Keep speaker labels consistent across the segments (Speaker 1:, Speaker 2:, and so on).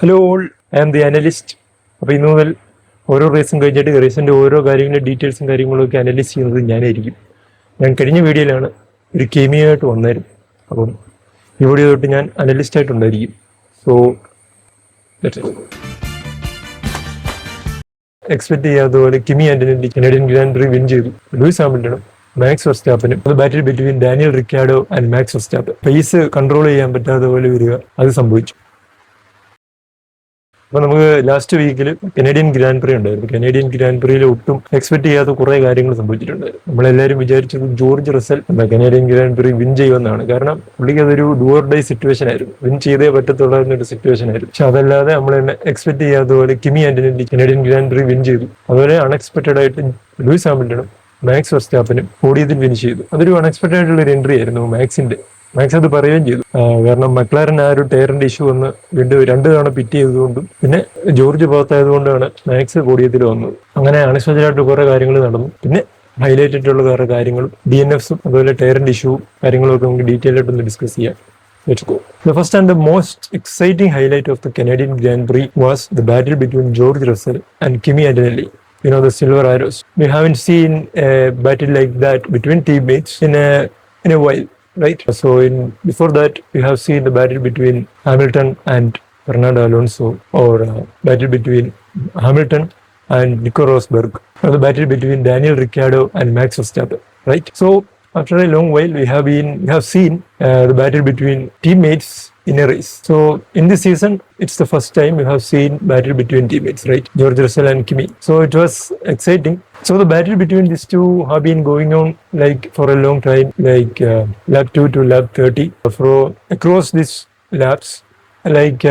Speaker 1: Hello all, I am the analyst. അപ്പോൾ ഇന്ന് മുതൽ ഓരോ റേസും കഴിഞ്ഞിട്ട് റേസിൻ്റെ ഓരോ കാര്യങ്ങളുടെ ഡീറ്റെയിൽസും കാര്യങ്ങളും ഒക്കെ അനലൈസ് ചെയ്യുന്നത് ഞാനായിരിക്കും. ഞാൻ കഴിഞ്ഞ വീഡിയോയിലാണ് ഒരു കെമിയായിട്ട് വന്നായിരുന്നു. അപ്പം ഈ വീഡിയോ തൊട്ട് ഞാൻ അനലിസ്റ്റായിട്ടുണ്ടായിരിക്കും. സോ എക്സ്പെക്ട് ചെയ്യാത്ത പോലെ Kimi Antonelli Canadian Grand Prix win ചെയ്തു. ലൂയിസ് ഹാമിൽട്ടണും മാക്സ് വെർസ്റ്റാപ്പനും അത് battle between Daniel Ricciardo and Max Verstappen. Pace control ചെയ്യാൻ പറ്റാത്ത പോലെ വരിക, അത് സംഭവിച്ചു. അപ്പോൾ നമുക്ക് ലാസ്റ്റ് വീക്കിൽ കനേഡിയൻ ഗ്രാൻഡ് പ്രി ഉണ്ടായിരുന്നു. കനേഡിയൻ ഗ്രാൻഡ് പ്രിയിൽ ഒട്ടും എക്സ്പെക്ട് ചെയ്യാത്ത കുറേ കാര്യങ്ങൾ സംഭവിച്ചിട്ടുണ്ടായിരുന്നു. നമ്മളെല്ലാവരും വിചാരിച്ചത് George Russell Canadian Grand Prix win ചെയ്യുമെന്നാണ്. കാരണം പുള്ളിക്ക് അതൊരു ഡു ഓർ ഡൈ സിറ്റുവേഷൻ ആയിരുന്നു, വിൻ ചെയ്തേ പറ്റത്തുള്ള ഒരു സിറ്റുവേഷൻ ആയിരുന്നു. പക്ഷെ അതല്ലാതെ നമ്മൾ എക്സ്പെക്ട് ചെയ്യാത്ത പോലെ Kimi Antonelli Canadian Grand Prix win ചെയ്തു. അതുപോലെ അൺഎക്സ്പെക്റ്റഡ് ആയിട്ട് ലൂയിസ് ഹാമിൽട്ടണും മാക്സ് വെർസ്റ്റാപ്പനും പോഡിയത്തിൽ വിൻ ചെയ്തു. അതൊരു അൺഎക്സ്പെക്റ്റഡ് ആയിട്ടുള്ള ഒരു എൻട്രി ആയിരുന്നു മാക്സ് അത് പറയുകയും ചെയ്തു. കാരണം മക്ലാരൻ ആ ഒരു ടയറിന്റെ ഇഷ്യൂ വന്ന് രണ്ട് തവണ പിറ്റ് ചെയ്തതുകൊണ്ടും പിന്നെ ജോർജ് പുറത്തായതുകൊണ്ടാണ് മാക്സ് പോഡിയത്തിൽ വന്നത്. അങ്ങനെ അൺഎക്സ്പെക്റ്റഡ് കുറെ കാര്യങ്ങൾ നടന്നു. പിന്നെ ഹൈലൈറ്റ് ആയിട്ടുള്ള വേറെ കാര്യങ്ങളും DNFs അതുപോലെ ടയറിന്റെ ഇഷ്യൂ കാര്യങ്ങളും ഒക്കെ നമുക്ക് ഡീറ്റെയിൽ ആയിട്ടൊന്ന് ഡിസ്കസ് ചെയ്യാം. Let's go. The first and the most exciting highlight of the Canadian Grand Prix was the battle between George Russell and Kimi Antonelli. The Silver Arrows. We haven't seen a battle like that between teammates in a while. Right. So before that, we have seen the battle between Hamilton and Fernando Alonso, or battle between Hamilton and Nico Rosberg, or the battle between Daniel Ricciardo and Max Verstappen. Right. So after a long while, we have seen the battle between teammates in a race. So in this season, it's the first time we have seen battle between teammates, right? George Russell and Kimi. So it was exciting. So the battle between these two have been going on like for a long time, like lap 2 to lap 30. Across these laps, like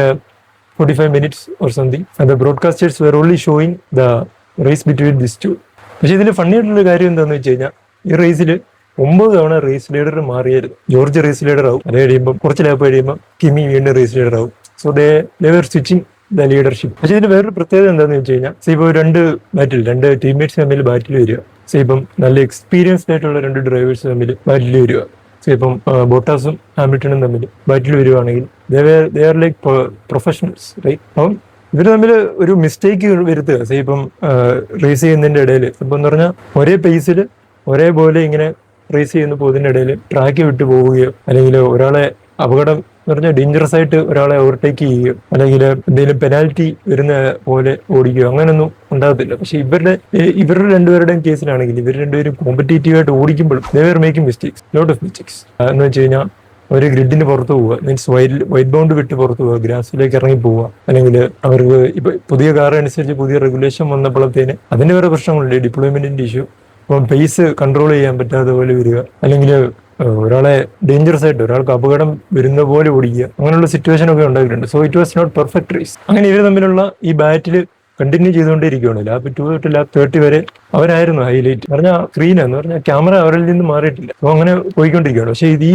Speaker 1: 45 minutes or something. And the broadcasters were only showing the race between these two. പക്ഷേ ഇതിൽ funny ആയിട്ടുള്ള കാര്യം എന്താണെന്ന് വെച്ച് കഴിഞ്ഞാൽ ഈ റേസിൽ 9 തവണ റേസ് ലീഡർ മാറിയായിരുന്നു. ജോർജ് റേസ് ലീഡർ ആവും, അത് കഴിയുമ്പോൾ കുറച്ച് ലാപ്പ് കഴിയുമ്പോൾ കിമി വീണ്ടും റേസ് ലീഡർ ആവും. So they are switching the leadership. പക്ഷേ ഇതിന് വേറൊരു പ്രത്യേകത എന്താണെന്ന് വെച്ച് കഴിഞ്ഞാൽ ഇപ്പോൾ രണ്ട് ടീംമേറ്റ്സ് തമ്മിൽ ബാറ്റിൽ വരിക. ഇപ്പം നല്ല എക്സ്പീരിയൻസ്ഡ് ആയിട്ടുള്ള രണ്ട് ഡ്രൈവേഴ്സ് തമ്മിൽ ബാറ്റിൽ വരിക. ഇപ്പം ബോട്ടാസും ഹാമിൽട്ടണും തമ്മിൽ ബാറ്റിൽ വരുവാണെങ്കിൽ they are like professionals, right? അപ്പം ഇവർ തമ്മിൽ ഒരു മിസ്റ്റേക്ക് വരുത്തുക. ഇപ്പം റേസ് ചെയ്യുന്നതിൻ്റെ ഇടയിൽ ഇപ്പം എന്ന് പറഞ്ഞാൽ ഒരേ പേസിൽ ഒരേപോലെ ഇങ്ങനെ റേസ് ചെയ്യുന്ന പോകുന്നതിൻ്റെ ഇടയിൽ ട്രാക്ക് വിട്ടു പോവുകയോ അല്ലെങ്കിൽ ഒരാളെ അപകടം എന്ന് പറഞ്ഞാൽ ഡേഞ്ചറസ് ആയിട്ട് ഒരാളെ ഓവർടേക്ക് ചെയ്യുകയോ അല്ലെങ്കിൽ എന്തെങ്കിലും പെനാൽറ്റി വരുന്ന പോലെ ഓടിക്കുകയോ അങ്ങനെയൊന്നും ഉണ്ടാകത്തില്ല. പക്ഷെ ഇവരുടെ രണ്ടുപേരുടെയും കേസിലാണെങ്കിൽ ഇവർ രണ്ടുപേരും കോമ്പറ്റേറ്റീവായിട്ട് ഓടിക്കുമ്പോഴും they are making mistakes, lot of mistakes. എന്ന് വെച്ച് കഴിഞ്ഞാൽ ഒരു ഗ്രിഡിന് പുറത്ത് പോവുക, മീൻസ് വൈറ്റ് ബൗണ്ട് വിട്ട് പുറത്ത് പോവുക, ഗ്രാസിലേക്ക് ഇറങ്ങി പോവുക, അല്ലെങ്കിൽ അവർക്ക് ഇപ്പൊ പുതിയ കാർ അനുസരിച്ച് പുതിയ റെഗുലേഷൻ വന്നപ്പോഴത്തേന് അതിന്റെ വേറെ പ്രശ്നങ്ങളുണ്ട്, ഡിപ്ലോയ്മെന്റിന്റെ ഇഷ്യൂ. അപ്പം പേസ് കൺട്രോൾ ചെയ്യാൻ പറ്റാത്ത പോലെ വരിക, അല്ലെങ്കിൽ ഒരാളെ ഡേഞ്ചറസ് ആയിട്ട് ഒരാൾക്ക് അപകടം വരുന്ന പോലെ ഓടിക്കുക, അങ്ങനെയുള്ള സിറ്റുവേഷൻ ഒക്കെ ഉണ്ടായിട്ടുണ്ട്. So it was not perfect race. അങ്ങനെ ഇവർ തമ്മിലുള്ള ഈ ബാറ്റിൽ കണ്ടിന്യൂ ചെയ്തുകൊണ്ടിരിക്കുകയാണ്. ലാപ്പ് 2 തൊട്ട് ലാപ്പ് 30 വരെ അവരായിരുന്നു ഹൈലൈറ്റ്. പറഞ്ഞാൽ സ്ക്രീനെന്ന് പറഞ്ഞാൽ ക്യാമറ അവരിൽ നിന്ന് മാറിയിട്ടില്ല. അപ്പോൾ അങ്ങനെ പോയിക്കൊണ്ടിരിക്കുകയാണ്. പക്ഷേ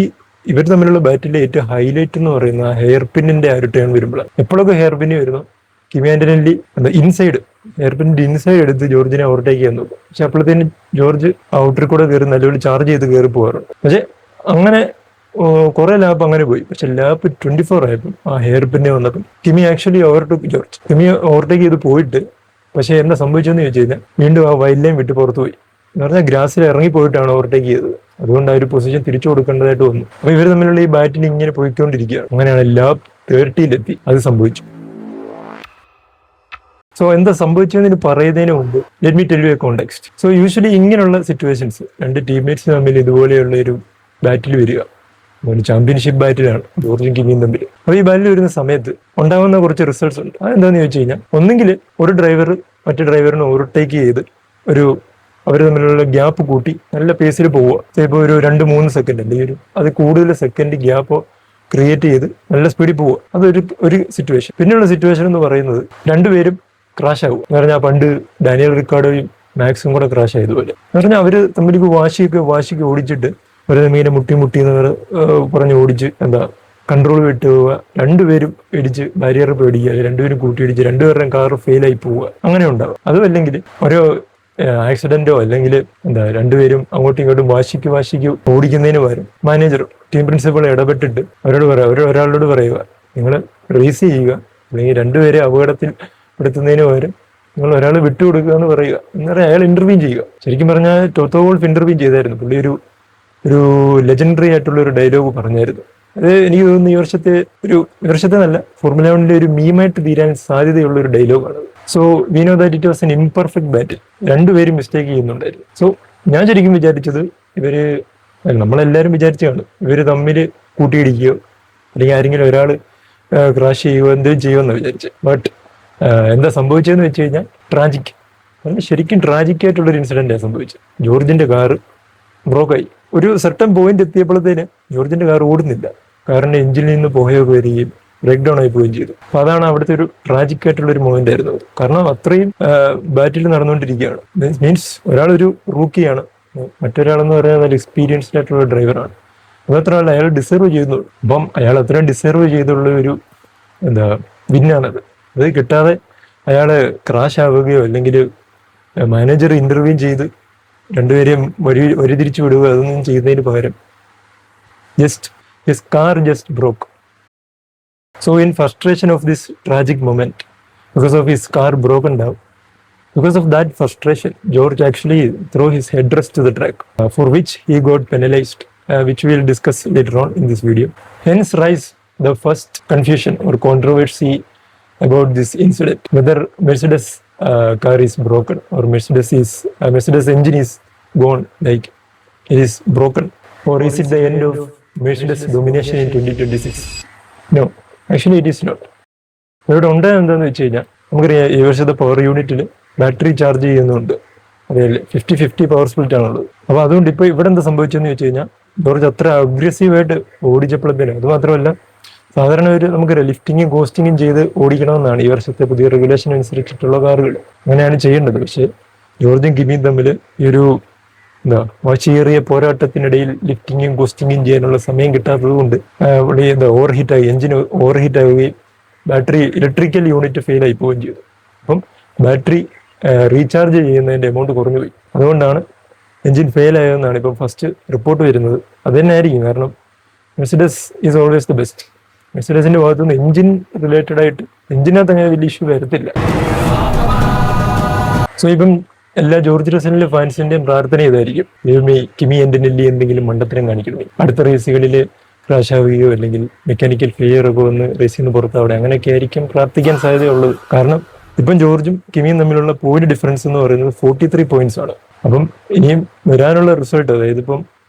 Speaker 1: ഇവർ തമ്മിലുള്ള ബാറ്റിലെ ഏറ്റവും ഹൈലൈറ്റ് എന്ന് പറയുന്ന ഹെയർ പിന്നിന്റെ ആ ഒരു ടേൺ വരുമ്പോഴാണ്. എപ്പോഴൊക്കെ ഹെയർ പിന്ന് വരുന്നു, കിമി ആന്റണി ഇൻസൈഡ് ഹെയർ പിന്നിന്റെ ഇൻസൈഡ് എടുത്ത് ജോർജിനെ ഓവർടേക്ക് ചെയ്യാൻ നോക്കും. പക്ഷെ അപ്പോഴത്തേന് ജോർജ് ഔട്ടറിൽ കൂടെ കയറി നല്ലപോലെ ചാർജ് ചെയ്ത് കയറി പോകാറുണ്ട്. പക്ഷെ അങ്ങനെ കുറെ ലാപ്പ് അങ്ങനെ പോയി. പക്ഷെ ലാപ്പ് 24 ആയപ്പോൾ ആ ഹെയർ പിന്നെ വന്നപ്പോൾ Kimi actually overtake George. Kimi overtake ചെയ്ത് പോയിട്ട് പക്ഷെ എന്താ സംഭവിച്ചെന്ന് ചോദിച്ചു കഴിഞ്ഞാൽ വീണ്ടും ആ വൈൽഡ് ലൈൻ വിട്ട് പുറത്തു പോയി. എന്ന് പറഞ്ഞാൽ ഗ്രാസിൽ ഇറങ്ങി പോയിട്ടാണ് ഓവർടേക്ക് ചെയ്തത്. അതുകൊണ്ട് ആ ഒരു പൊസിഷൻ തിരിച്ചു കൊടുക്കേണ്ടതായിട്ട് വന്നു. അപ്പൊ ഇവർ തമ്മിലുള്ള ഈ ബാറ്റിന് ഇങ്ങനെ പോയിക്കൊണ്ടിരിക്കുകയാണ്. അങ്ങനെയാണ് ലാപ്പ് 30 അത് സംഭവിച്ചു. സോ എന്താ സംഭവിച്ചതെന്ന് പറയുന്നതിന് മുമ്പ് let me tell you A context. So usually ഇങ്ങനെയുള്ള സിറ്റുവേഷൻസ് രണ്ട് ടീംമേറ്റ്സ് തമ്മിൽ ഇതുപോലെയുള്ള ഒരു ബാറ്റിൽ വരിക, ചാമ്പ്യൻഷിപ്പ് ബാറ്റിലാണ് ജോർജും കിമിയും തമ്മിൽ. അപ്പോൾ ഈ ബാറ്റിൽ വരുന്ന സമയത്ത് ഉണ്ടാകുന്ന കുറച്ച് റിസൾട്ട്സ് ഉണ്ട്. അതെന്താണെന്ന് ചോദിച്ചു കഴിഞ്ഞാൽ, ഒന്നെങ്കിൽ ഒരു ഡ്രൈവർ മറ്റു ഡ്രൈവറിനെ ഓവർടേക്ക് ചെയ്ത് അവർ തമ്മിലുള്ള ഗ്യാപ്പ് കൂട്ടി നല്ല പേസിൽ പോവുക. ചിലപ്പോൾ ഒരു 2-3 സെക്കൻഡ് അല്ലെങ്കിൽ അത് കൂടുതൽ സെക്കൻഡ് ഗ്യാപ്പ് ക്രിയേറ്റ് ചെയ്ത് നല്ല സ്പീഡിൽ പോവുക. അതൊരു സിറ്റുവേഷൻ. പിന്നെയുള്ള സിറ്റുവേഷൻ എന്ന് പറയുന്നത് രണ്ടുപേരും ക്രാഷ് ആകും. എന്ന് പറഞ്ഞാൽ പണ്ട് ഡാനിയൽ റിക്കാർഡോയും മാക്സും കൂടെ ക്രാഷ് ആയതുപോലെ. എന്ന് പറഞ്ഞാൽ അവർ തമ്മിലേക്ക് വാശിക്ക് ഓടിച്ചിട്ട് ഒരു മീനെ മുട്ടി എന്നവർ പറഞ്ഞ് ഓടിച്ച് കൺട്രോൾ വിട്ട് പോവുക, രണ്ടുപേരും ഇടിച്ച് ബാരിയർ പേടിക്കുക, രണ്ടുപേരും കൂട്ടിയിടിച്ച് രണ്ടുപേരുടെയും കാർ ഫെയിലായി പോവുക, അങ്ങനെ ഉണ്ടാവുക. അതും അല്ലെങ്കിൽ ഒരു ആക്സിഡന്റോ അല്ലെങ്കിൽ രണ്ടുപേരും അങ്ങോട്ടും ഇങ്ങോട്ടും വാശിക്ക് ഓടിക്കുന്നതിന് പകരം മാനേജർ ടീം പ്രിൻസിപ്പൾ ഇടപെട്ടിട്ട് ഒരാളോട് പറയുക, നിങ്ങൾ റേസ് ചെയ്യുക, അല്ലെങ്കിൽ രണ്ടുപേരെ അപകടത്തിൽ പെടുത്തുന്നതിന് പകരം നിങ്ങൾ ഒരാൾ വിട്ടുകൊടുക്കുക എന്ന് പറയുക എന്ന് അയാൾ ഇന്റർവ്യൂ ചെയ്യുക. ശരിക്കും പറഞ്ഞാൽ ടോട്ടോ വോൾഫ് ഇന്റർവ്യൂ ചെയ്തായിരുന്നു. പുള്ളി ഒരു ലെജൻഡറി ആയിട്ടുള്ള ഒരു ഡയലോഗ് പറഞ്ഞായിരുന്നു. അത് എനിക്ക് തോന്നുന്നു ഈ വർഷത്തെ നല്ല ഫോർമുല 1 ഒരു മീമായിട്ട് തീരാൻ സാധ്യതയുള്ള ഒരു ഡയലോഗാണ്. So we know that it was an imperfect battle. രണ്ടുപേരും മിസ്റ്റേക്ക് ചെയ്യുന്നുണ്ടായിരുന്നു. സോ ഞാൻ ശരിക്കും വിചാരിച്ചത് നമ്മളെല്ലാവരും വിചാരിച്ചു കാണും ഇവര് തമ്മിൽ കൂട്ടിയിടിക്കുകയോ അല്ലെങ്കിൽ ആരെങ്കിലും ഒരാൾ ക്രാഷ് ചെയ്യുകയോ എന്തെങ്കിലും ചെയ്യുമെന്ന് വിചാരിച്ചു. ബട്ട് എന്താ സംഭവിച്ചതെന്ന് വെച്ച് കഴിഞ്ഞാൽ ട്രാജിക്, ശരിക്കും ട്രാജിക് ആയിട്ടുള്ളൊരു ഇൻസിഡന്റാണ് സംഭവിച്ചത്. ജോർജിന്റെ കാറ് ബ്രോക്കായി. ഒരു സർട്ടൺ പോയിന്റ് എത്തിയപ്പോഴത്തേന് ജോർജിന്റെ കാർ ഓടുന്നില്ല. കാറിന്റെ എഞ്ചിനിൽ നിന്ന് പുകയൊക്കെ വരികയും ബ്രേക്ക് ഡൗൺ ആയി പോവുകയും ചെയ്തു. അപ്പൊ അതാണ് അവിടുത്തെ ഒരു ട്രാജിക് ആയിട്ടുള്ള ഒരു മൊമെന്റ് ആയിരുന്നു. കാരണം അത്രയും ബാറ്റിൽ നടന്നുകൊണ്ടിരിക്കുകയാണ്. മീൻസ് ഒരാളൊരു റൂക്കിയാണ്, മറ്റൊരാളെന്ന് പറയാൻ നല്ല എക്സ്പീരിയൻസ്ഡ് ആയിട്ടുള്ള ഡ്രൈവറാണ്. അതുമാത്രമല്ല അയാൾ ഡിസേർവ് ചെയ്യുന്നു. അപ്പം അയാൾ അത്രയും ഡിസേർവ് ചെയ്തുള്ള ഒരു വിന്നാണത്. അത് കിട്ടാതെ അയാള് ക്രാഷ് ആവുകയോ അല്ലെങ്കിൽ മാനേജർ ഇന്റർവ്യൂ ചെയ്ത് രണ്ടുപേരെയും വഴിതിരിച്ചു വിടുക അതൊന്നും ചെയ്യുന്നതിന് പകരം just his car just broke. So in frustration of this tragic moment, because of his car broken down, because of that frustration, George actually threw his headrest to the track, for which he got penalized, which we will discuss later on in this video. Hence rise the first confusion or controversy about this incident, whether Mercedes car is broken or Mercedes engine is gone, like it is broken, or is it the end of Mercedes domination in 2026? No, actually it is not. ഇവിടെ ഉണ്ടായത് എന്താണെന്ന് വെച്ച് കഴിഞ്ഞാൽ നമുക്കറിയാം ഈ വർഷത്തെ power യൂണിറ്റിൽ battery charge ചെയ്യുന്നുണ്ട്. അറിയാല്ലേ, 50-50 പവർ സ്പ്ലിറ്റ് ആണുള്ളത്. അപ്പൊ അതുകൊണ്ട് ഇപ്പൊ ഇവിടെ എന്താ സംഭവിച്ചതെന്ന് വെച്ച് കഴിഞ്ഞാൽ ജോർജ് അത്ര അഗ്രസീവായിട്ട് ഓടിച്ചപ്പോഴത്തേന്, അത് മാത്രമല്ല സാധാരണ നമുക്കൊരു ലിഫ്റ്റിങ്ങും കോസ്റ്റിങ്ങും ചെയ്ത് ഓടിക്കണമെന്നാണ് ഈ വർഷത്തെ പുതിയ റെഗുലേഷൻ അനുസരിച്ചിട്ടുള്ള കാറുകൾ. അങ്ങനെയാണ് ചെയ്യേണ്ടത്. പക്ഷേ ജോർജും കിമിയും തമ്മിൽ ഈ ഒരു വാശിയേറിയ പോരാട്ടത്തിനിടയിൽ ലിഫ്റ്റിങ്ങും കോസ്റ്റിങ്ങും ചെയ്യാനുള്ള സമയം കിട്ടാത്തത് കൊണ്ട് എഞ്ചിൻ ഓവർ ഹീറ്റ് ആവുകയും ബാറ്ററി ഇലക്ട്രിക്കൽ യൂണിറ്റ് ഫെയിൽ ആയി പോവുകയും ചെയ്തു. അപ്പം ബാറ്ററി റീചാർജ് ചെയ്യുന്നതിന്റെ എമൗണ്ട് കുറഞ്ഞു പോയി. അതുകൊണ്ടാണ് എഞ്ചിൻ ഫെയിൽ ആയതെന്നാണ് ഇപ്പം ഫസ്റ്റ് റിപ്പോർട്ട് വരുന്നത്. അത് തന്നെ ആയിരിക്കും. കാരണം Mercedes is always the best. മെർസിഡസിന്റെ ഭാഗത്തുനിന്ന് എഞ്ചിൻ റിലേറ്റഡ് ആയിട്ട് എഞ്ചിനകത്ത് അങ്ങനെ വലിയ ഇഷ്യൂ വരത്തില്ല. സോ ഇപ്പം എല്ലാ ജോർജ് റസലിന്റെ ഫാൻസിന്റെയും പ്രാർത്ഥന ഇതായിരിക്കും, കിമി ആന്റനെല്ലി എന്തെങ്കിലും മണ്ടത്തരം കാണിക്കണമേ, അടുത്ത റേസുകളിൽ ക്രാഷ് ആവുകയോ അല്ലെങ്കിൽ മെക്കാനിക്കൽ ഫെയിലിയർ ഒക്കെ വന്ന് റേസിൽ നിന്ന് പുറത്താവിടെ, അങ്ങനെയൊക്കെ ആയിരിക്കും പ്രാർത്ഥിക്കാൻ സാധ്യതയുള്ളത്. കാരണം ഇപ്പം ജോർജും കിമിയും തമ്മിലുള്ള പോയിന്റ് ഡിഫറൻസ് എന്ന് പറയുന്നത് 43 പോയിന്റ്സ് ആണ്. അപ്പം ഇനിയും വരാനുള്ള റിസൾട്ട്, അതായത് ഇപ്പം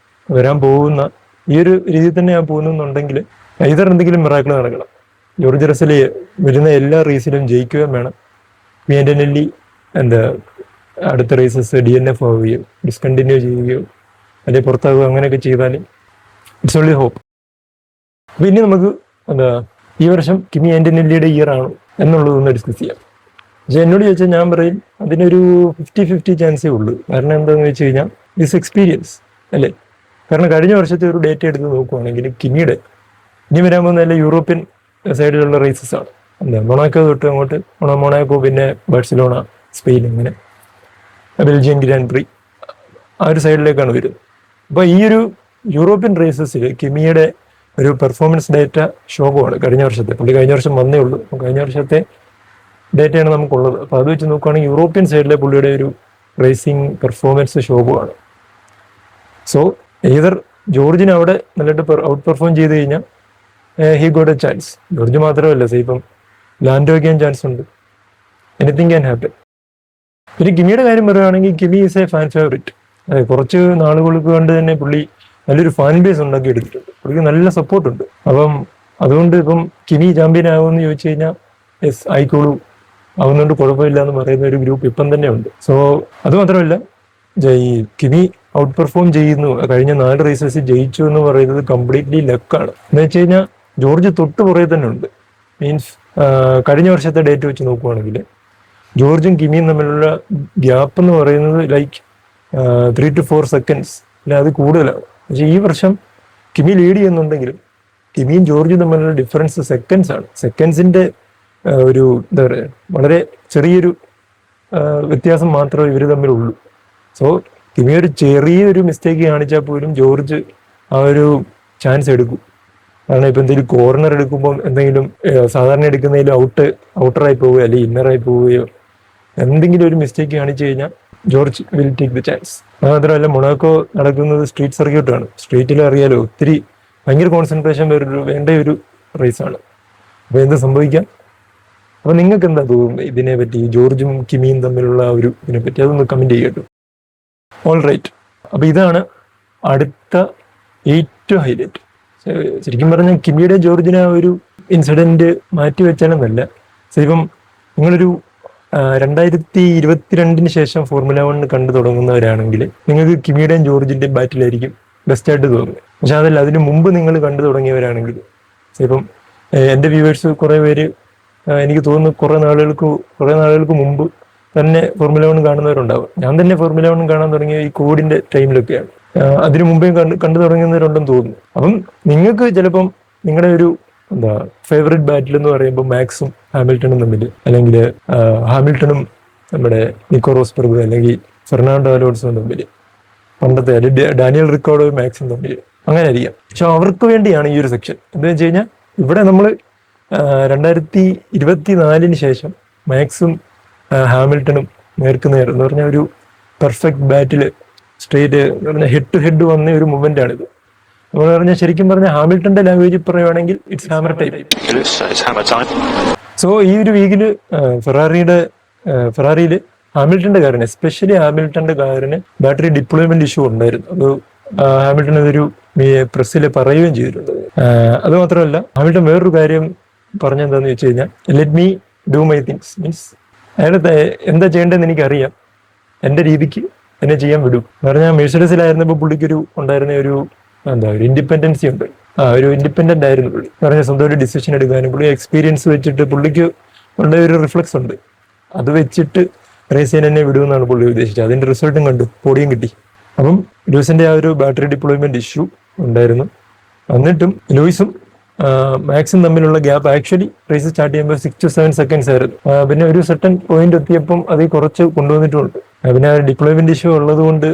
Speaker 1: വരാൻ പോകുന്ന ഈ ഒരു രീതിയിൽ തന്നെ ഞാൻ പോകുന്നുണ്ടെങ്കിൽ ഇതർ എന്തെങ്കിലും മിറാക്കിൾ നടക്കണം. ജോർജ് റസൽ വരുന്ന എല്ലാ റേസിലും ജയിക്കുകയും വേണം. കിമി ആന്റനെല്ലി അടുത്ത റേസസ് DNF ആവുകയോ ഡിസ്കണ്ടിന്യൂ ചെയ്യുകയോ അല്ലെങ്കിൽ പുറത്താവുകയോ അങ്ങനെയൊക്കെ ചെയ്താൽ ഇറ്റ്സ് ഓൺലി ഹോപ്പ്. അപ്പൊ ഇനി നമുക്ക് ഈ വർഷം കിമി ആന്റനെല്ലിയുടെ ഇയർ ആണോ എന്നുള്ളതൊന്ന് ഡിസ്കസ് ചെയ്യാം. പക്ഷെ എന്നോട് ചോദിച്ചാൽ ഞാൻ പറയും അതിനൊരു 50-50 ചാൻസേ ഉള്ളൂ. കാരണം എന്താണെന്ന് വെച്ച് കഴിഞ്ഞാൽ ദിസ് എക്സ്പീരിയൻസ് അല്ലേ. കാരണം കഴിഞ്ഞ വർഷത്തെ ഒരു ഡേറ്റ എടുത്ത് നോക്കുവാണെങ്കിൽ കിമിയുടെ ഇനി വരാൻ പോകുന്ന എല്ലാ യൂറോപ്യൻ സൈഡിലുള്ള റേസസ് ആണ്. മൊണാക്കോ തൊട്ട് അങ്ങോട്ട് മൊണാക്കോ, പിന്നെ ബാഴ്സലോണ, സ്പെയിൻ, അങ്ങനെ ബെൽജിയം ഗ്രാൻഡ് പ്രി ആ ഒരു സൈഡിലേക്കാണ് വരുന്നത്. അപ്പോൾ ഈ ഒരു യൂറോപ്യൻ റേസസിൽ കിമിയുടെ ഒരു പെർഫോമൻസ് ഡേറ്റ ശോകമാണ് കഴിഞ്ഞ വർഷത്തെ. പുള്ളി കഴിഞ്ഞ വർഷം വന്നേ ഉള്ളൂ. കഴിഞ്ഞ വർഷത്തെ ഡേറ്റയാണ് നമുക്കുള്ളത്. അപ്പോൾ അത് വെച്ച് നോക്കുകയാണെങ്കിൽ യൂറോപ്യൻ സൈഡിലെ പുള്ളിയുടെ ഒരു റേസിംഗ് പെർഫോമൻസ് ശോകമാണ്. സോ ഏതർ ജോർജിന് അവിടെ നല്ലതായിട്ട് ഔട്ട് പെർഫോം ചെയ്ത് കഴിഞ്ഞാൽ he got A chance. George മാത്രമല്ല, ഇപ്പം ലാൻഡോയ്ക്കാൻ ചാൻസ് ഉണ്ട്. Anything can happen. പിന്നെ കിമിയുടെ കാര്യം പറയുകയാണെങ്കിൽ Kimi is A fan favourite. കുറച്ച് നാളുകൾക്ക് കൊണ്ട് തന്നെ പുള്ളി നല്ലൊരു ഫാൻ ബേസ് ഉണ്ടാക്കി എടുത്തിട്ടുണ്ട്. പുള്ളിക്ക് നല്ല സപ്പോർട്ടുണ്ട്. അപ്പം അതുകൊണ്ട് ഇപ്പം കിമി ചാമ്പ്യൻ ആകുമെന്ന് ചോദിച്ചു കഴിഞ്ഞാൽ യെസ് ആയിക്കോളൂ, ആവുന്നതുകൊണ്ട് കുഴപ്പമില്ല എന്ന് പറയുന്ന ഒരു ഗ്രൂപ്പ് ഇപ്പം തന്നെ ഉണ്ട്. സോ അത് മാത്രമല്ല, ഈ കിമി ഔട്ട് പെർഫോം ചെയ്യുന്നു, കഴിഞ്ഞ 4 റേസസ് ജയിച്ചു എന്ന് പറയുന്നത് കംപ്ലീറ്റ്ലി ലക്കാണ്. എന്ന് വെച്ച് കഴിഞ്ഞാൽ ജോർജ് തൊട്ട് പുറകെ തന്നെ ഉണ്ട്. മീൻസ് കഴിഞ്ഞ വർഷത്തെ ഡേറ്റ് വെച്ച് നോക്കുവാണെങ്കിൽ ജോർജും കിമിയും തമ്മിലുള്ള ഗ്യാപ്പ് എന്ന് പറയുന്നത് ലൈക്ക് 3 to 4 seconds അല്ല അത് കൂടുതലാണ്. പക്ഷെ ഈ വർഷം കിമി ലീഡ് ചെയ്യുന്നുണ്ടെങ്കിലും കിമിയും ജോർജും തമ്മിലുള്ള ഡിഫറൻസ് സെക്കൻഡ്സ് ആണ്. സെക്കൻഡ്സിന്റെ ഒരു എന്താ പറയുക, വളരെ ചെറിയൊരു വ്യത്യാസം മാത്രമേ ഇവർ തമ്മിലുള്ളൂ. സോ കിമി ഒരു ചെറിയൊരു മിസ്റ്റേക്ക് കാണിച്ചാൽ പോലും ജോർജ് ആ ഒരു ചാൻസ് എടുക്കും. കാരണം ഇപ്പൊ എന്തെങ്കിലും കോർണർ എടുക്കുമ്പോൾ എന്തെങ്കിലും സാധാരണ എടുക്കുന്നതിൽ ഔട്ടറായി പോവുകയോ അല്ലെങ്കിൽ ഇന്നറായി പോവുകയോ എന്തെങ്കിലും ഒരു മിസ്റ്റേക്ക് കാണിച്ചു കഴിഞ്ഞാൽ George will take the chance. അത് മാത്രമല്ല മൊണാക്കോ നടക്കുന്നത് സ്ട്രീറ്റ് സർക്യൂട്ടാണ്. സ്ട്രീറ്റിൽ അറിയാലോ ഒത്തിരി ഭയങ്കര കോൺസെൻട്രേഷൻ വേണ്ട ഒരു റേസാണ്. അപ്പൊ എന്ത് സംഭവിക്കാം? അപ്പൊ നിങ്ങൾക്ക് എന്താ തോന്നുന്നത് ഇതിനെ പറ്റി, ജോർജും കിമിയും തമ്മിലുള്ള ഒരു ഇതിനെ പറ്റി? അതൊന്ന് കമന്റ് ചെയ്യട്ടോ. All right. അപ്പൊ ഇതാണ് അടുത്ത ഏറ്റവും ഹൈലൈറ്റ്. ശരിക്കും പറഞ്ഞാൽ കിമിയുടെ ജോർജിനെ ഒരു ഇൻസിഡന്റ് മാറ്റി വെച്ചാലെന്നല്ല. ഇപ്പം നിങ്ങളൊരു 2022 ശേഷം ഫോർമുല 1 കണ്ടു തുടങ്ങുന്നവരാണെങ്കിൽ നിങ്ങൾക്ക് കിമിയുടെയും ജോർജിന്റെയും ബാറ്റിലായിരിക്കും ബെസ്റ്റ് ആയിട്ട് തോന്നുന്നത്. പക്ഷെ അതല്ല, അതിന് മുമ്പ് നിങ്ങൾ കണ്ടു തുടങ്ങിയവരാണെങ്കിൽ, ഇപ്പം എൻ്റെ വ്യൂവേഴ്സ് കുറെ പേര് എനിക്ക് തോന്നുന്നു കുറെ നാളുകൾക്ക് മുമ്പ് തന്നെ ഫോർമുല 1 കാണുന്നവരുണ്ടാവും. ഞാൻ തന്നെ ഫോർമുല 1 കാണാൻ തുടങ്ങിയ ഈ കോവിഡിന്റെ ടൈമിലൊക്കെയാണ്. അതിനു മുമ്പേ കണ്ടു തുടങ്ങുന്നവരുണ്ടെന്ന് തോന്നുന്നു. അപ്പം നിങ്ങൾക്ക് ചിലപ്പം നിങ്ങളുടെ ഒരു ഫേവറേറ്റ് ബാറ്റിൽ എന്ന് പറയുമ്പോൾ മാക്സും ഹാമിൽട്ടണും തമ്മിൽ, അല്ലെങ്കിൽ നമ്മുടെ നിക്കോ റോസ്ബർഗ് അല്ലെങ്കിൽ ഫെർണാണ്ടോ അലോൺസോ തമ്മിൽ, പണ്ടത്തെ ഡാനിയൽ റിക്കാർഡോ മാക്സും തമ്മിൽ അങ്ങനെ ആയിരിക്കാം. പക്ഷെ അവർക്ക് വേണ്ടിയാണ് ഈ ഒരു സെക്ഷൻ. എന്താണെന്ന് വെച്ച് കഴിഞ്ഞാൽ ഇവിടെ നമ്മൾ 2024 ശേഷം മാക്സും ഹാമിൽട്ടണും നേർക്കുനേർ എന്ന് പറഞ്ഞ ഒരു പെർഫെക്റ്റ് ബാറ്റിൽ സ്ട്രേറ്റ് എന്ന് പറഞ്ഞാൽ ഹെഡ് ടു ഹെഡ് വന്ന ഒരു മൂവ്മെന്റ് ആണിത്. എന്ന് പറഞ്ഞാൽ ശരിക്കും പറഞ്ഞാൽ ഹാമിൽട്ടന്റെ ലാംഗ്വേജ് പറയുവാണെങ്കിൽ ഇറ്റ്സ് ഹാമർ ടൈം. സോ ഈ ഒരു വീക്കില് ഫെറാറിയില് ഹാമിൽട്ടന്റെ കാറിന്, എസ്പെഷ്യലി ഹാമിൽട്ടന്റെ കാറിന് ബാറ്ററി ഡിപ്ലോയ്മെന്റ് ഇഷ്യൂ ഉണ്ടായിരുന്നു. അത് ഹാമിൽട്ടൺ അതൊരു പ്രസ്സിൽ പറയുകയും ചെയ്തിട്ടുണ്ട്. അത് മാത്രമല്ല ഹാമിൽട്ടൺ വേറൊരു കാര്യം പറഞ്ഞെന്താന്ന് വെച്ച് കഴിഞ്ഞാൽ, let me do my things, means അയാളെ എന്താ ചെയ്യേണ്ടതെന്ന് എനിക്കറിയാം, എൻ്റെ രീതിക്ക് എന്നെ ചെയ്യാൻ വിടും എന്ന് പറഞ്ഞാൽ. മെഴ്സിഡസിലായിരുന്നപ്പോൾ പുള്ളിക്കൊരു ഉണ്ടായിരുന്ന ഒരു ഇൻഡിപെൻഡൻസി ഉണ്ട്. ഒരു ഇൻഡിപെൻഡന്റ് ആയിരുന്നു പുള്ളി എന്ന് പറഞ്ഞാൽ. സ്വന്തം ഒരു ഡിസിഷൻ എടുക്കാനും പുള്ളി എക്സ്പീരിയൻസ് വെച്ചിട്ട് പുള്ളിക്ക് ഉള്ള ഒരു റിഫ്ലക്സ് ഉണ്ട്. അത് വെച്ചിട്ട് റേസ് ചെയ്യാൻ എന്നെ വിടുമെന്നാണ് പുള്ളി ഉദ്ദേശിച്ചത്. അതിന്റെ റിസൾട്ടും കണ്ടു, പോഡിയം കിട്ടി. അപ്പം ലൂയിസിന്റെ ആ ഒരു ബാറ്ററി ഡിപ്ലോയ്മെന്റ് ഇഷ്യൂ ഉണ്ടായിരുന്നു. എന്നിട്ടും ലൂയിസും മാക്സും തമ്മിലുള്ള ഗ്യാപ്പ് ആക്ച്വലി റേസ് സ്റ്റാർട്ട് ചെയ്യുമ്പോൾ 6 to 7 seconds ആയിരുന്നു. പിന്നെ ഒരു സെർട്ടൺ പോയിന്റ് എത്തിയപ്പം അത് കുറച്ച് കൊണ്ടുവന്നിട്ടുമുണ്ട്. പിന്നെ ഡിപ്ലോയ്മെന്റ് ഇഷ്യൂ ഉള്ളത് കൊണ്ട്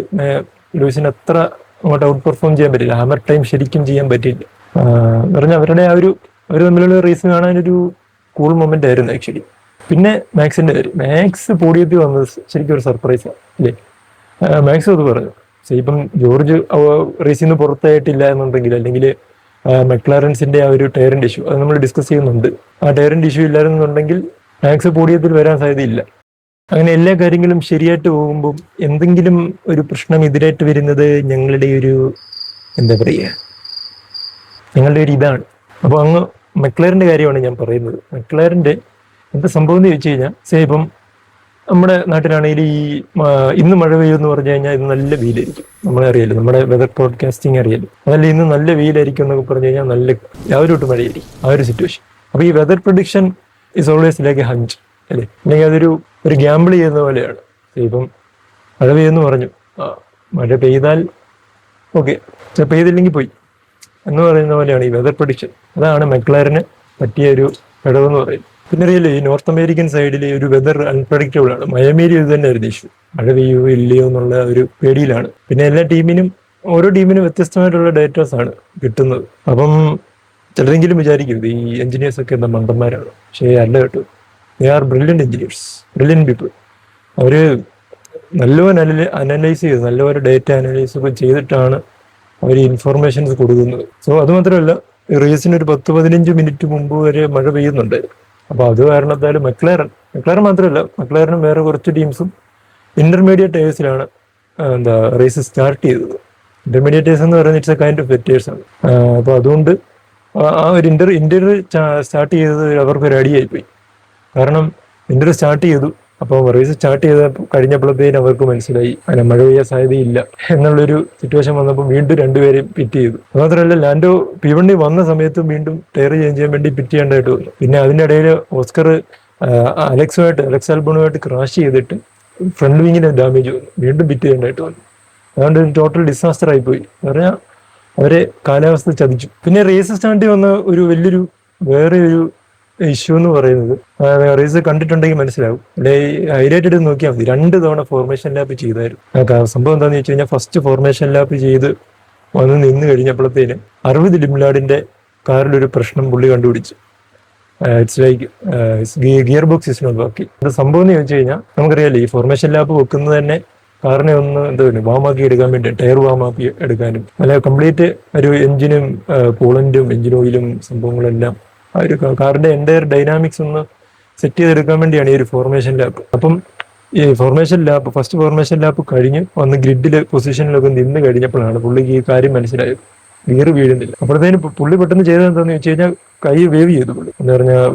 Speaker 1: ലൂയിസിന് അത്ര അങ്ങോട്ട് ഔട്ട് പെർഫോം ചെയ്യാൻ പറ്റില്ല. ഹാമർ ടൈം ശരിക്കും ചെയ്യാൻ പറ്റില്ല. എന്ന് പറഞ്ഞാൽ അവർ തമ്മിലുള്ള റേസ് കാണാനൊരു കൂൾ മൊമെന്റ് ആയിരുന്നു ആക്ച്വലി. പിന്നെ മാക്സിന്റെ കാര്യം, മാക്സ് പോഡിയത്തിൽ വന്നത് ശരിക്കും ഒരു സർപ്രൈസാണ് അല്ലേ? മാക്സ് അത് പറഞ്ഞു. ഇപ്പം ജോർജ് റേസിൽ നിന്ന് പുറത്തായിട്ടില്ല എന്നുണ്ടെങ്കിൽ, അല്ലെങ്കിൽ മെക്ലാറൻസിന്റെ ആ ഒരു ടയറിന്റെ ഇഷ്യൂ അത് നമ്മൾ ഡിസ്കസ് ചെയ്യുന്നുണ്ട്. ആ ടയറിന്റെ ഇഷ്യൂ ഇല്ലായിരുന്നുണ്ടെങ്കിൽ മാക്സ് പോഡിയത്തിൽ വരാൻ സാധ്യതയില്ല. അങ്ങനെ എല്ലാ കാര്യങ്ങളും ശരിയായിട്ട് പോകുമ്പോൾ എന്തെങ്കിലും ഒരു പ്രശ്നം എതിരായിട്ട് വരുന്നത് ഞങ്ങളുടെ ഒരു ഞങ്ങളുടെ ഒരു ഇതാണ്. അപ്പോൾ അങ്ങ് മെക്ലാറിന്റെ കാര്യമാണ് ഞാൻ പറയുന്നത്. മെക്ലാറിന്റെ എന്താ സംഭവം എന്ന് ചോദിച്ചു കഴിഞ്ഞാൽ, ഇപ്പം നമ്മുടെ നാട്ടിലാണെങ്കിൽ ഇന്ന് മഴ പെയ്യുമെന്ന് പറഞ്ഞു കഴിഞ്ഞാൽ ഇന്ന് നല്ല വെയിലായിരിക്കും. നമ്മളെ അറിയാലോ, നമ്മുടെ വെതർ പോഡ്കാസ്റ്റിംഗ് അറിയാലോ. അതല്ല ഇന്ന് നല്ല വെയിലായിരിക്കും എന്നൊക്കെ പറഞ്ഞു കഴിഞ്ഞാൽ രാവിലെ തൊട്ട് മഴയായിരിക്കും ആ ഒരു സിറ്റുവേഷൻ. അപ്പോൾ ഈ weather prediction is always like a hunch അല്ലേ? അല്ലെങ്കിൽ അതൊരു ഗ്യാമ്പിൾ ചെയ്യുന്ന പോലെയാണ്. ഇപ്പം മഴ പെയ്യുമെന്ന് പറഞ്ഞു, മഴ പെയ്താൽ ഓക്കെ, പെയ്തില്ലെങ്കിൽ പോയി എന്ന് പറയുന്ന പോലെയാണ് ഈ വെതർ പ്രൊഡിക്ഷൻ. അതാണ് മെക്ലാറിന് പറ്റിയ ഒരു ഘടകമെന്ന് പറയുന്നത്. പിന്നെ അറിയില്ലേ, ഈ നോർത്ത് അമേരിക്കൻ സൈഡിൽ ഒരു വെതർ അൺപ്രഡിക്റ്റബിൾ ആണ്. മയമേരി ഇത് തന്നെ ആയിരുന്നു ഇഷ്യൂ, മഴ പെയ്യുകയോ ഇല്ലയോ എന്നുള്ള ഒരു പേടിയിലാണ്. പിന്നെ ഓരോ ടീമിനും വ്യത്യസ്തമായിട്ടുള്ള ഡേറ്റാസ് ആണ് കിട്ടുന്നത്. അപ്പം ചിലരെങ്കിലും വിചാരിക്കും ഈ എഞ്ചിനീയേഴ്സ് ഒക്കെ എന്താ മണ്ടന്മാരാണ്. പക്ഷേ അല്ല കേട്ടോ, they are brilliant engineers, brilliant people. അവർ നല്ലപോലെ അനലൈസ് ചെയ്ത്, നല്ലപോലെ ഡേറ്റ അനലൈസ് ഒക്കെ ചെയ്തിട്ടാണ് അവർ ഇൻഫോർമേഷൻസ് കൊടുക്കുന്നത്. സോ അത് മാത്രമല്ല, റേസിന് ഒരു 10-15 മിനിറ്റ് മുമ്പ് വരെ മഴ പെയ്യുന്നുണ്ടായിരുന്നു. അപ്പോൾ അത് കാരണത്താൽ മെക്ലാറൻ മാത്രമല്ല, മെക്ലാറനും വേറെ കുറച്ച് ടീംസും ഇന്റർമീഡിയറ്റ് ടയേഴ്സിലാണ് റേസ് സ്റ്റാർട്ട് ചെയ്തത്. ഇന്റർമീഡിയറ്റ് ടയേഴ്സ് എന്ന് പറയുന്നത് ഇറ്റ്സ് എ കൈൻഡ് ഓഫ് വെറ്റേഴ്സ് ആണ്. അപ്പോൾ അതുകൊണ്ട് ആ ഒരു ഇന്റർ സ്റ്റാർട്ട് ചെയ്തത് അവർക്കൊരു അടിയായിപ്പോയി. കാരണം ഇന്റർ സ്റ്റാർട്ട് ചെയ്തു, അപ്പോൾ റേസ് സ്റ്റാർട്ട് ചെയ്ത് കഴിഞ്ഞപ്പോഴത്തേനും അവർക്ക് മനസ്സിലായി അങ്ങനെ മഴ പെയ്യാൻ സാധ്യതയില്ല എന്നുള്ളൊരു സിറ്റുവേഷൻ വന്നപ്പോൾ വീണ്ടും രണ്ടുപേരെയും പിറ്റ് ചെയ്തു. മാത്രമല്ല, ലാൻഡോ P1 വന്ന സമയത്ത് വീണ്ടും ടയർ ചേഞ്ച് ചെയ്യാൻ വേണ്ടി പിറ്റ് ചെയ്യേണ്ടതായിട്ട് വന്നു. പിന്നെ അതിനിടയിൽ ഓസ്കർ അലക്സ് ആൽബോണുമായിട്ട് ക്രാഷ് ചെയ്തിട്ട് ഫ്രണ്ട് വിങ്ങിന് ഡാമേജ് വന്നു, വീണ്ടും പിറ്റ് ചെയ്യേണ്ടതായിട്ട് വന്നു. അതുകൊണ്ട് ടോട്ടൽ ഡിസാസ്റ്റർ ആയിപ്പോയി എന്ന് പറഞ്ഞാൽ അവരെ കാലാവസ്ഥ ചതിച്ചു. പിന്നെ റേസ് സ്റ്റാർട്ട് വന്ന വേറെ ഒരു ഇഷ്യൂ എന്ന് പറയുന്നത്, റേസ് കണ്ടിട്ടുണ്ടെങ്കിൽ മനസ്സിലാവും, അല്ലെ ഹൈലൈറ്റഡ് നോക്കിയാൽ മതി. 2 തവണ ഫോർമേഷൻ ലാപ്പ് ചെയ്തായിരുന്നു. സംഭവം എന്താണെന്ന് വെച്ച് കഴിഞ്ഞാൽ, ഫസ്റ്റ് ഫോർമേഷൻ ലാപ്പ് ചെയ്ത് നിന്ന് കഴിഞ്ഞപ്പോഴത്തേന് 60 ലിംലാഡിന്റെ കാറിലൊരു പ്രശ്നം പുള്ളി കണ്ടുപിടിച്ചു. It's like gear box is not working. അത് സംഭവം എന്ന് ചോദിച്ചു കഴിഞ്ഞാൽ നമുക്കറിയാലോ, ഈ ഫോർമേഷൻ ലാപ്പ് വെക്കുന്നത് തന്നെ കാറിനെ ഒന്ന് വാമാക്കി എടുക്കാൻ വേണ്ടി, ടയർ വാമാക്കി എടുക്കാനും, അല്ല കംപ്ലീറ്റ് ഒരു എഞ്ചിനും കൂളന്റും എഞ്ചിൻ ഓയിലും സംഭവങ്ങളെല്ലാം ആ ഒരു കാറിന്റെ എൻ്റയർ ഡൈനാമിക്സ് ഒന്ന് സെറ്റ് ചെയ്തെടുക്കാൻ വേണ്ടിയാണ് ഈ ഒരു ഫോർമേഷൻ ലാപ്പ്. അപ്പം ഈ formation lap, first formation lap കഴിഞ്ഞ് വന്ന് ഗ്രിഡിൽ പൊസിഷനിലൊക്കെ നിന്ന് കഴിഞ്ഞപ്പോഴാണ് പുള്ളിക്ക് ഈ കാര്യം മനസ്സിലായത്, ഗിയർ വീഴുന്നില്ല. അപ്പോഴത്തേന് പുള്ളി പെട്ടെന്ന് ചെയ്തത് എന്താണെന്ന് വെച്ച് കഴിഞ്ഞാൽ കൈ വേവ് ചെയ്തു പുള്ളി. എന്ന് പറഞ്ഞാൽ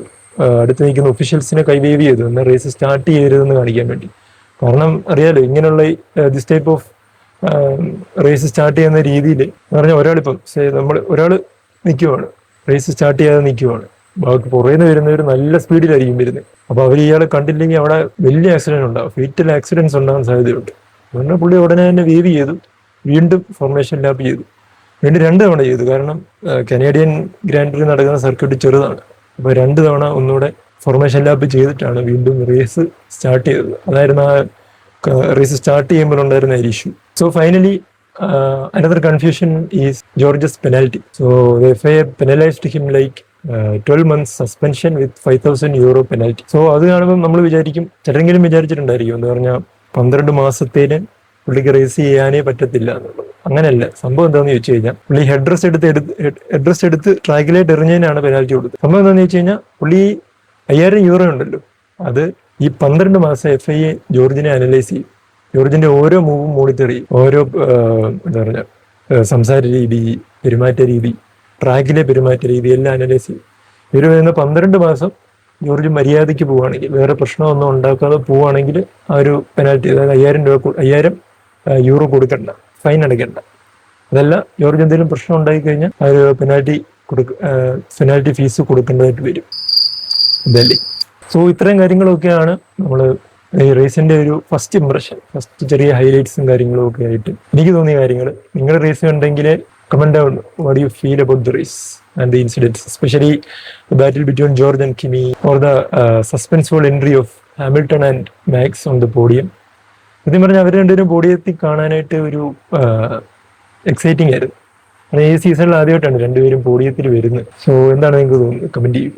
Speaker 1: അടുത്ത് നിൽക്കുന്ന ഒഫീഷ്യൽസിനെ കൈ വേവ് ചെയ്തു, എന്നാൽ റേസ് സ്റ്റാർട്ട് ചെയ്യരുതെന്ന് കാണിക്കാൻ വേണ്ടി. കാരണം അറിയാലോ, ഇങ്ങനെയുള്ള this type of race start ചെയ്യുന്ന രീതിയിൽ എന്ന് പറഞ്ഞാൽ ഒരാളിപ്പം ഒരാൾ നിൽക്കുവാണ്, റേസ് സ്റ്റാർട്ട് ചെയ്യാതെ നിൽക്കുവാണ്, ബാക്കി പുറയുന്ന വരുന്നവർ നല്ല സ്പീഡിലായിരിക്കും വരുന്നത്. അപ്പോൾ അവർ ഇയാളെ കണ്ടില്ലെങ്കിൽ അവിടെ വലിയ ആക്സിഡന്റ് ഉണ്ടാകും, ഫീറ്റൽ ആക്സിഡൻസ് ഉണ്ടാകാൻ സാധ്യതയുണ്ട്. അതുകൊണ്ട് പുള്ളി ഉടനെ തന്നെ വേവ് ചെയ്തു, വീണ്ടും ഫോർമേഷൻ ലാപ്പ് ചെയ്തു, വീണ്ടും 2 തവണ ചെയ്തു. കാരണം കനേഡിയൻ ഗ്രാൻഡ് പ്രി നടക്കുന്ന സർക്യൂട്ട് ചെറുതാണ്. അപ്പോൾ 2 തവണ ഒന്നുകൂടെ ഫോർമേഷൻ ലാപ്പ് ചെയ്തിട്ടാണ് വീണ്ടും റേസ് സ്റ്റാർട്ട് ചെയ്തത്. അതായിരുന്നു ആ റേസ് സ്റ്റാർട്ട് ചെയ്യുമ്പോൾ ഉണ്ടായിരുന്ന ഒരു issue. So finally another confusion is George's penalty. So the FIA penalized him like 12 months suspension with 5,000 euro penalty. So അത് കാണുമ്പോൾ നമ്മൾ വിചാരിക്കും, ചിലരെങ്കിലും വിചാരിച്ചിട്ടുണ്ടായിരിക്കും, എന്ന് പറഞ്ഞാൽ 12 മാസത്തേന് പുള്ളിക്ക് റേസ് ചെയ്യാനേ പറ്റത്തില്ല എന്നുള്ളത്. അങ്ങനെയല്ല. സംഭവം എന്താണെന്ന് ചോദിച്ചു കഴിഞ്ഞാൽ പുള്ളി ഹെഡ് റെസ്റ്റ് എടുത്ത് ട്രാക്കിലായിട്ട് എറിഞ്ഞതിനാണ് പെനാൽറ്റി കൊടുത്തത്. സംഭവം എന്താണെന്ന് വെച്ച് കഴിഞ്ഞാൽ പുള്ളി 5,000 യൂറോ ഉണ്ടല്ലോ, അത് ഈ 12 മാസം FIA ജോർജിനെ അനലൈസ് ചെയ്യും. ജോർജിന്റെ ഓരോ മൂവും മോണിറ്റർ ചെയ്യും, ഓരോ എന്താ പറയുക സംസാര രീതി, പെരുമാറ്റ രീതി, ട്രാക്കിലെ പെരുമാറ്റ രീതി എല്ലാം അനലൈസ് ചെയ്യും. ഇവർ വരുന്ന 12 മാസം ജോർജ് മര്യാദയ്ക്ക് പോവുകയാണെങ്കിൽ, വേറെ പ്രശ്നമൊന്നും ഉണ്ടാക്കാതെ പോവുകയാണെങ്കിൽ ആ ഒരു പെനാൽറ്റി, അതായത് 5,000 യൂറോ കൊടുക്കണ്ട, ഫൈൻ അടയ്ക്കണ്ട. അതല്ല ജോർജ് എന്തെങ്കിലും പ്രശ്നം ഉണ്ടായി കഴിഞ്ഞാൽ ആ ഒരു പെനാൽറ്റി ഫീസ് കൊടുക്കേണ്ടതായിട്ട് വരും. ഇതല്ലേ. സോ ഇത്രയും കാര്യങ്ങളൊക്കെയാണ് നമ്മൾ ഈ റേസിന്റെ ഒരു ഫസ്റ്റ് ഇംപ്രഷൻ, ഫസ്റ്റ് ചെറിയ ഹൈലൈറ്റ്സും കാര്യങ്ങളും ഒക്കെ ആയിട്ട് എനിക്ക് തോന്നിയ കാര്യങ്ങൾ. നിങ്ങളുടെ റേസ് ഉണ്ടെങ്കിൽ comment down what you feel about the race and the incidence, especially the battle between George and Kimi or the suspenseful entry of Hamilton and Max on the podium. സത്യം പറഞ്ഞാൽ അവർ രണ്ടുപേരും പോഡിയത്തിൽ കാണാനായിട്ട് ഒരു എക്സൈറ്റിംഗ് ആയിരുന്നു. ഈ സീസണിൽ ആദ്യമായിട്ടാണ് രണ്ടുപേരും പോഡിയത്തിൽ വരുന്നത്. സോ എന്താണ് നിങ്ങൾക്ക് തോന്നുന്നത്? കമന്റ് ചെയ്യും.